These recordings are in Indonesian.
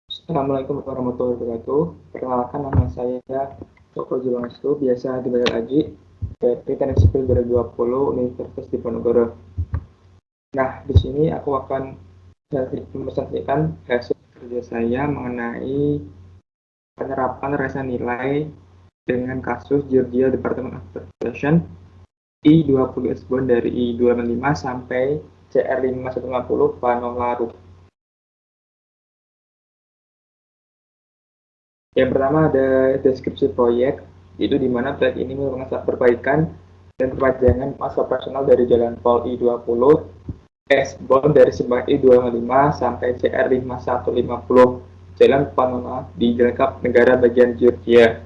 Assalamualaikum warahmatullahi wabarakatuh. Perkenalkan, nama saya Joko Juwangestu, biasa dipanggil Aji, dari Teknik Sipil 2020 Universitas Diponegoro. Nah, di sini aku akan mempresentasikan hasil kerja saya mengenai penerapan rasa nilai dengan kasus Georgia Department of Taxation I-20 S-Bond dari I-265 sampai CR-5150 Panolaru. Yang pertama ada deskripsi proyek, itu di mana proyek ini merupakan perbaikan dan perpanjangan masa operasional dari Jalan Tol I-20 S-Bond dari Simpang I-255 sampai CR-5150 Jalan Panona di Jalan Kap Negara bagian Georgia.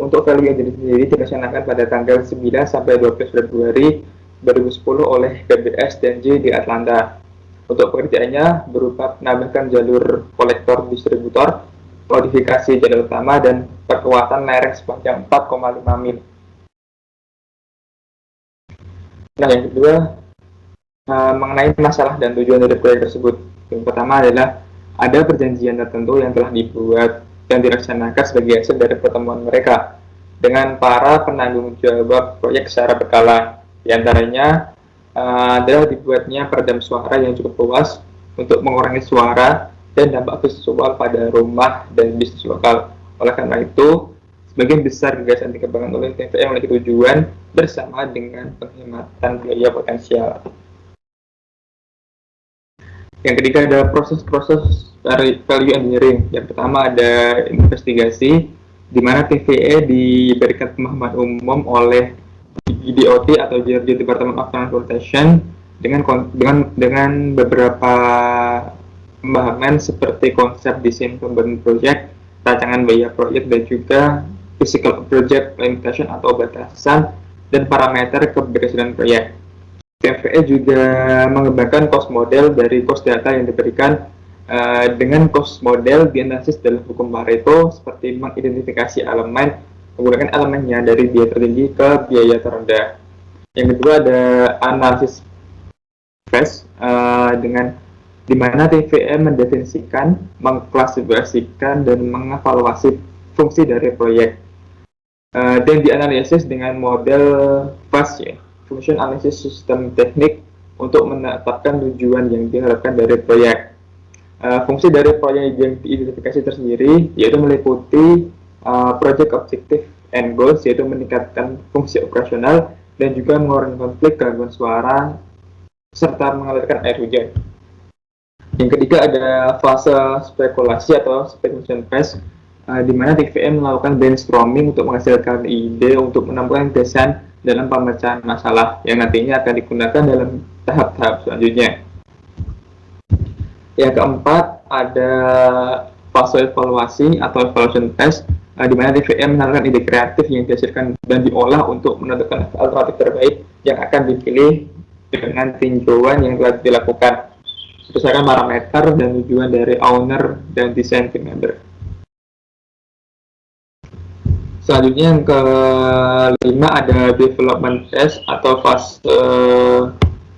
Untuk value yang sendiri dilaksanakan pada tanggal 9 sampai 12 Februari 2010 oleh BBS dan J di Atlanta. Untuk pekerjaannya berupa penambahan jalur kolektor distributor, modifikasi jalur utama, dan perkuatan lereng sepanjang 4,5 mil. Nah, yang kedua, mengenai masalah dan tujuan dari proyek tersebut. Yang pertama adalah ada perjanjian tertentu yang telah dibuat dan dilaksanakan sebagai hasil dari pertemuan mereka dengan para penanggung jawab proyek secara berkala. Di antaranya adalah dibuatnya peredam suara yang cukup luas untuk mengurangi suara dan dampak visual pada rumah dan bisnis lokal. Oleh karena itu, sebagian besar gagasan dikembangkan oleh TVE memiliki tujuan bersama dengan penghematan biaya potensial. Yang ketiga ada proses-proses dari value engineering. Yang pertama ada investigasi, di mana TVE diberikan pemahaman umum oleh GDOT atau Georgia Department of Transportation dengan beberapa pemahaman seperti konsep desain pembangunan proyek, rancangan biaya proyek, dan juga physical project limitation atau batasan dan parameter keberhasilan proyek. TVE juga mengembangkan cost model dari cost data yang diberikan dengan cost model dianalisis dalam hukum Pareto seperti mengidentifikasi elemen, menggunakan elemennya dari biaya tertinggi ke biaya terendah. Yang kedua ada analisis PES dengan di mana TVE mendefinisikan, mengklasifikasikan, dan mengevaluasi fungsi dari proyek. Dan dianalisis dengan model FAST, ya, Function Analysis System Teknik, untuk menetapkan tujuan yang diharapkan dari proyek. Fungsi dari proyek yang diidentifikasi tersendiri yaitu meliputi project objective and goals, yaitu meningkatkan fungsi operasional dan juga mengurangi konflik, gangguan suara, serta mengalirkan air hujan. Yang ketiga ada fase spekulasi atau speculation phase, di mana TVE melakukan brainstorming untuk menghasilkan ide untuk menemukan desain dalam pemecahan masalah yang nantinya akan digunakan dalam tahap-tahap selanjutnya. Yang keempat ada fase evaluasi atau evaluation phase, di mana TVE menawarkan ide kreatif yang dihasilkan dan diolah untuk menentukan alternatif terbaik yang akan dipilih dengan tinjauan yang telah dilakukan berdasarkan parameter dan tujuan dari owner dan desain team member. Selanjutnya yang kelima ada development phase atau fase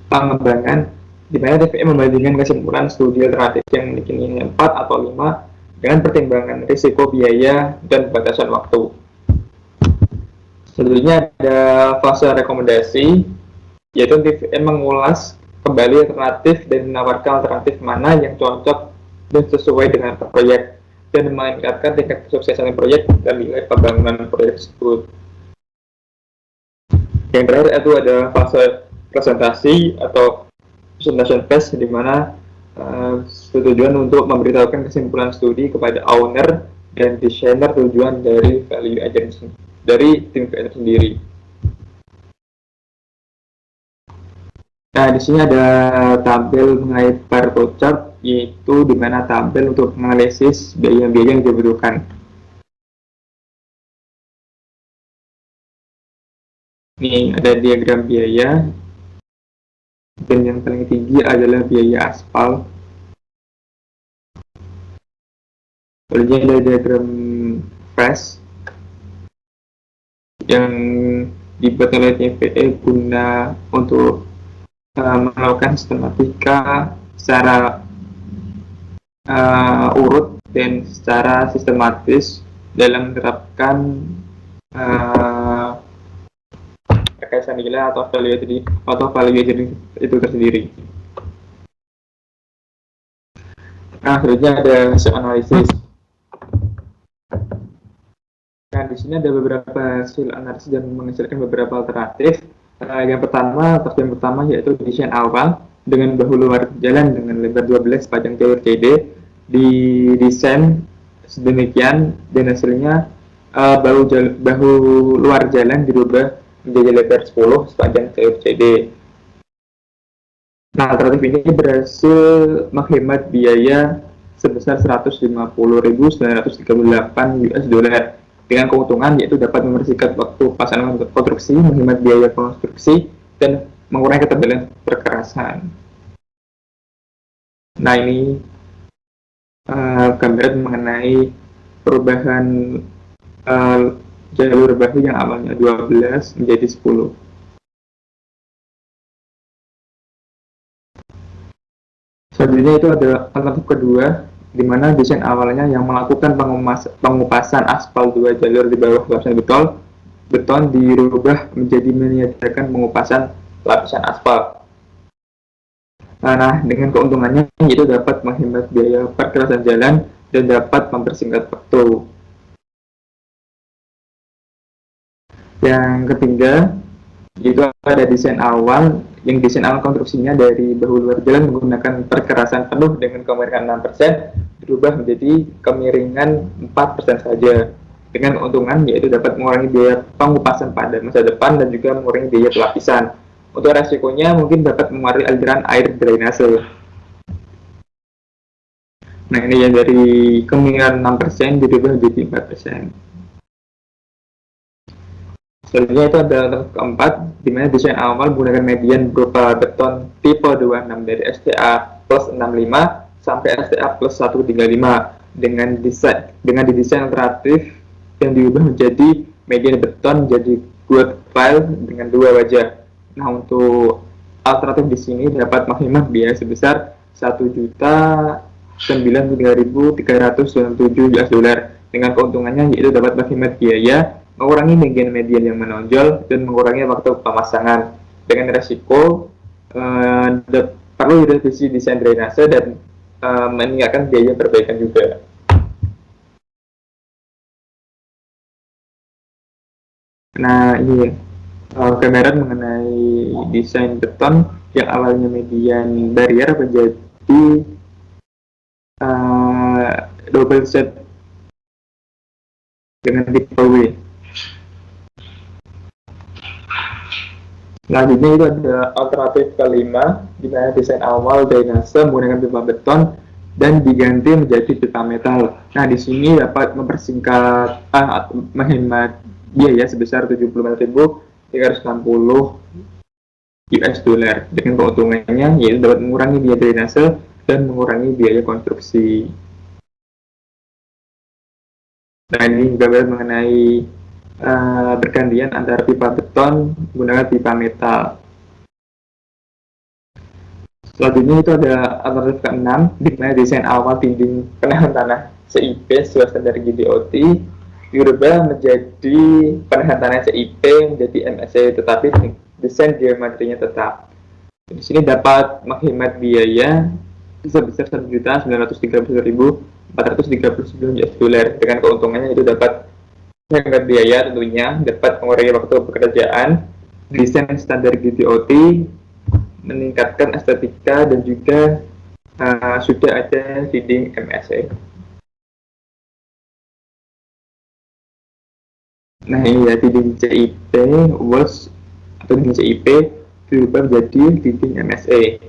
pengembangan, di mana TVE membandingkan kesimpulan studi alternatif yang memiliki nilai 4 atau 5 dengan pertimbangan risiko, biaya, dan batasan waktu. Selanjutnya ada fase rekomendasi, yaitu TVE mengulas kembali alternatif dan menawarkan alternatif mana yang cocok dan sesuai dengan proyek dan meningkatkan tingkat kesuksesan proyek dan nilai pembangunan proyek tersebut. Yang terakhir itu ada fase presentasi atau presentation phase, di mana tujuan untuk memberitahukan kesimpulan studi kepada owner dan desainer tujuan dari value agency dari tim VN sendiri. Nah, di sini ada tabel mengenai Pareto chart, yaitu di mana tabel untuk menganalisis biaya-biaya yang dibutuhkan. Ini ada diagram biaya, dan yang paling tinggi adalah biaya aspal. Lalu ada diagram price yang dibuat oleh TVE guna untuk melakukan sistematika secara urut dan secara sistematis dalam menerapkan rekayasa nilai atau value itu tersendiri. Nah, selanjutnya ada hasil analisis. Nah, di sini ada beberapa hasil analisis dan menghasilkan beberapa alternatif. Yang pertama yaitu desain awal dengan bahu luar jalan dengan lebar 12 panjang jalur CD didesain sedemikian dan hasilnya bahu luar jalan dirubah menjadi lebar 10 sepanjang jalur CD. Nah, alternatif ini berhasil menghemat biaya sebesar 150.938 US dollar dengan keuntungan yaitu dapat mempersingkat waktu pelaksanaan konstruksi, menghemat biaya konstruksi, dan mengurangi ketebalan perkerasan. Nah, ini gambaran mengenai perubahan jalur bahu yang awalnya 12 menjadi 10. Selanjutnya itu ada alternatif kedua, di mana desain awalnya yang melakukan pengupasan aspal 2 jalur di bawah lapisan beton dirubah menjadi meniadakan pengupasan lapisan aspal. Nah, dengan keuntungannya itu dapat menghemat biaya perkerasan jalan dan dapat mempersingkat waktu. Yang ketiga, itu ada desain awal konstruksinya dari bahu luar jalan menggunakan perkerasan penuh dengan kemiringan 6%, berubah menjadi kemiringan 4% saja. Dengan keuntungan yaitu dapat mengurangi biaya pengupasan pada masa depan dan juga mengurangi biaya pelapisan. Untuk resikonya mungkin dapat mengaruhi aliran air drainase. Nah, ini yang dari kemiringan 6% dirubah menjadi 4%. Selanjutnya itu ada keempat, di mana desain awal menggunakan median berupa beton tipe 26 dari STA plus 65 sampai STA plus 135 dengan didesain alternatif yang diubah menjadi median beton jadi grout file dengan 2 wajah. Nah, untuk alternatif di sini dapat menghemat biaya sebesar 1.093.397 US dollar dengan keuntungannya yaitu dapat menghemat biaya, mengurangi median yang menonjol, dan mengurangi waktu pemasangan. Dengan resiko perlu direvisi desain drainase dan meningkatkan biaya perbaikan juga. Nah, ini gambaran mengenai desain beton yang awalnya median barrier menjadi double set dengan tipe W. Selanjutnya itu ada alternatif kelima, di mana desain awal drainase menggunakan pipa beton dan diganti menjadi pipa metal. Nah, di sini dapat mempersingkat menghemat biaya sebesar 74.360 US dollar dengan keuntungannya yaitu dapat mengurangi biaya drainase dan mengurangi biaya konstruksi. Nah, ini gambaran mengenai bergantian antara pipa beton menggunakan pipa metal. Selanjutnya itu ada alternatif ke-6, di mana desain awal dinding penahan tanah CIP sesuai standar GDOT dirubah menjadi penahan tanah CIP menjadi MSE, tetapi desain geometrinya tetap. Di sini dapat menghemat biaya sebesar 1.939.439 US dollar dengan keuntungannya itu dapat menghemat biaya tentunya, dapat mengurangi waktu pekerjaan, desain standar GDOT, meningkatkan estetika, dan juga sudah ada dinding MSE. Nah, ini ya dinding CIP walls atau dinding CIP dirubah menjadi dinding MSE.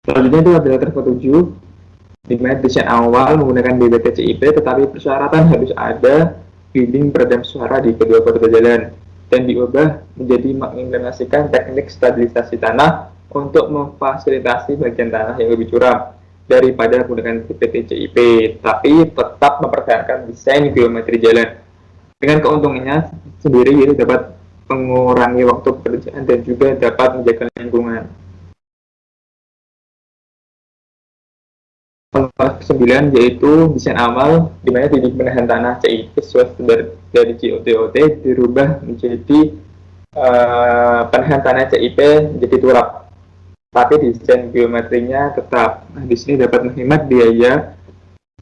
Selanjutnya itu adalah alternatif 7, di mana desain awal menggunakan DBT CIP, tetapi persyaratan harus ada dinding peredam suara di kedua koridor jalan dan diubah menjadi mengimplementasikan teknik stabilisasi tanah untuk memfasilitasi bagian tanah yang lebih curam daripada menggunakan DBT CIP, tapi tetap mempertahankan desain geometri jalan. Dengan keuntungannya sendiri yaitu dapat mengurangi waktu pekerjaan dan juga dapat menjaga lingkungan. ke-9 yaitu desain awal, di mana titik penahan tanah CIP sesuai standar dari GOTOT dirubah menjadi penahan tanah CIP menjadi turap, tapi desain geometrinya tetap. Nah, di sini dapat menghemat biaya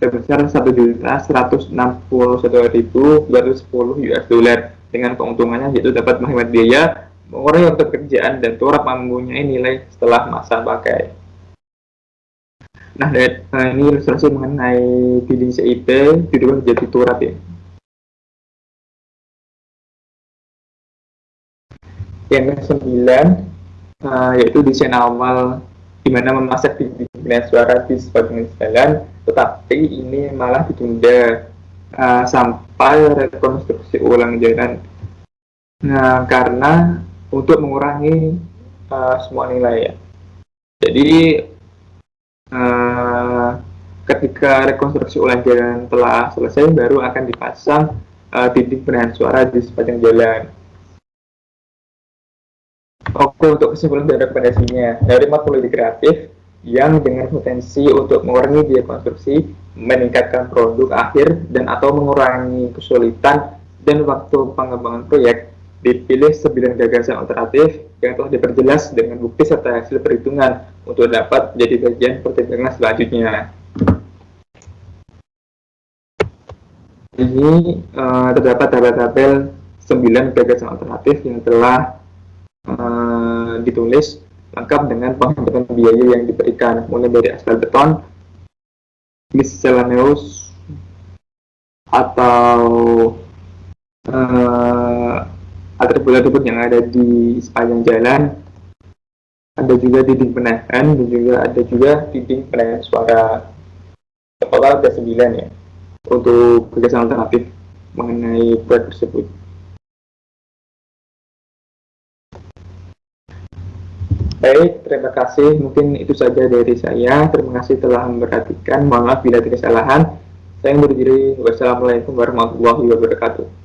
sebesar 1.161.210 US dollar, dengan keuntungannya yaitu dapat menghemat biaya, mengurangi waktu pekerjaan, dan turap mempunyai nilai setelah masa pakai. Nah, ini ilustrasi mengenai dinding CIP dirubah menjadi turap ya. Yang ke-9 yaitu desain awal, di mana memasang dinding pengenai suara di sebagian jalan, tetapi ini malah ditunda sampai rekonstruksi ulang jalan. Nah, karena untuk mengurangi semua nilai ya. Jadi ketika rekonstruksi ulang jalan telah selesai, baru akan dipasang dinding penahan suara di sepanjang jalan. Oke, untuk kesimpulan dari rekomendasinya, dari metodologi kreatif yang dengan potensi untuk mengurangi biaya konstruksi, meningkatkan produk akhir, dan atau mengurangi kesulitan dan waktu pengembangan proyek, dipilih 9 gagasan alternatif yang telah diperjelas dengan bukti serta hasil perhitungan untuk dapat menjadi bagian pertimbangan selanjutnya. Ini terdapat tabel-tabel 9 gagasan alternatif yang telah ditulis lengkap dengan penghematan biaya yang diberikan, mulai dari aspal beton, miscellaneous, atau atribut-atribut yang ada di sepanjang jalan. Ada juga dinding penahan, dan juga ada juga dinding penahan suara. Total ada 9 ya untuk gagasan alternatif mengenai proyek tersebut. Baik, terima kasih. Mungkin itu saja dari saya. Terima kasih telah memperhatikan. Mohon maaf bila ada kesalahan. Saya undur diri. Wassalamualaikum warahmatullahi wabarakatuh.